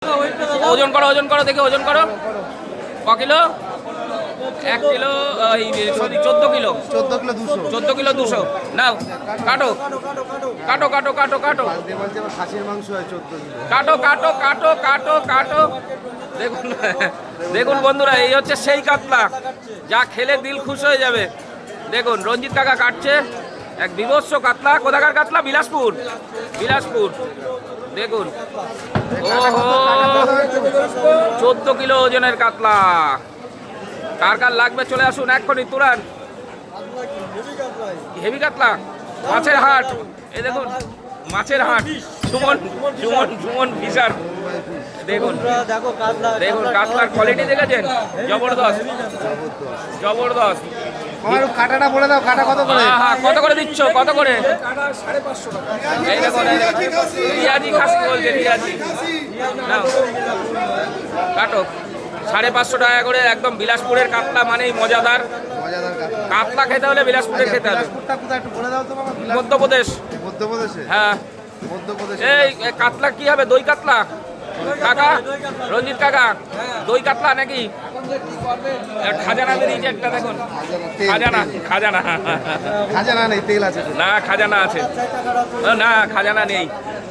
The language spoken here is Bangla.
ওজন করো, ওজন করো, দেখে ওজন করো। ক কিলো? 1 kilo, 14 kilo. 14 কিলো 200। নাও কাটো কাটো কাটো কাটো কাটো খাসির মাংস হয় 14 কিলো। কাটো কাটো কাটো কাটো কাটো। দেখুন দেখুন বন্ধুরা, এই হচ্ছে সেই কাতলা যা খেলে দিল খুশ হয়ে যাবে। দেখুন রঞ্জিত কাকা কাটছে এক বিভৎস কাতলা। কোথাকার কাতলা? বিলাসপুর, বিলাসপুর। দেখুন, ওহো 14 কিলো ওজনের কাতলা। কার কার লাগবে চলে আসুন এক্ষুনি, তুরান। হেভি কাতলা, মাছের হাট। এই দেখুন মাছের হাট, সুমন সুমন সুমন ফিশার। দেখুন দেখুন কাতলার কোয়ালিটি দেখেছেন? জবরদস্ত, জবরদস্ত। আমার কাটাটা বলে দাও, কাটা কত করে? হ্যাঁ, কত করে দিচ্ছ? কত করে? এই দেখুন, এই দেখুন, রিয়াজি খাসি বলছে, রিয়াজি। নাও কাটো। 550 টাকা করে। একদম বিলাসপুরের কাতলা মানেই মজাদার। মজাদার কাটা। কাতলা খেতে হলে বিলাসপুরের খেতে হবে। বিলাসপুরটা কোথায় একটু বলে দাও তো বাবা। মধ্যপ্রদেশ। মধ্যপ্রদেশে? হ্যাঁ, মধ্যপ্রদেশে। এই কাতলা কি হবে? দই কাতলা কাকা, রঞ্জিত কাকা, দই কাতলা নাকি? খাজানা বেরিয়েছে একটা, দেখুন। খাজানা, খাজানা। খাজানা নেই, তেল আছে। না খাজানা আছে, না খাজানা নেই।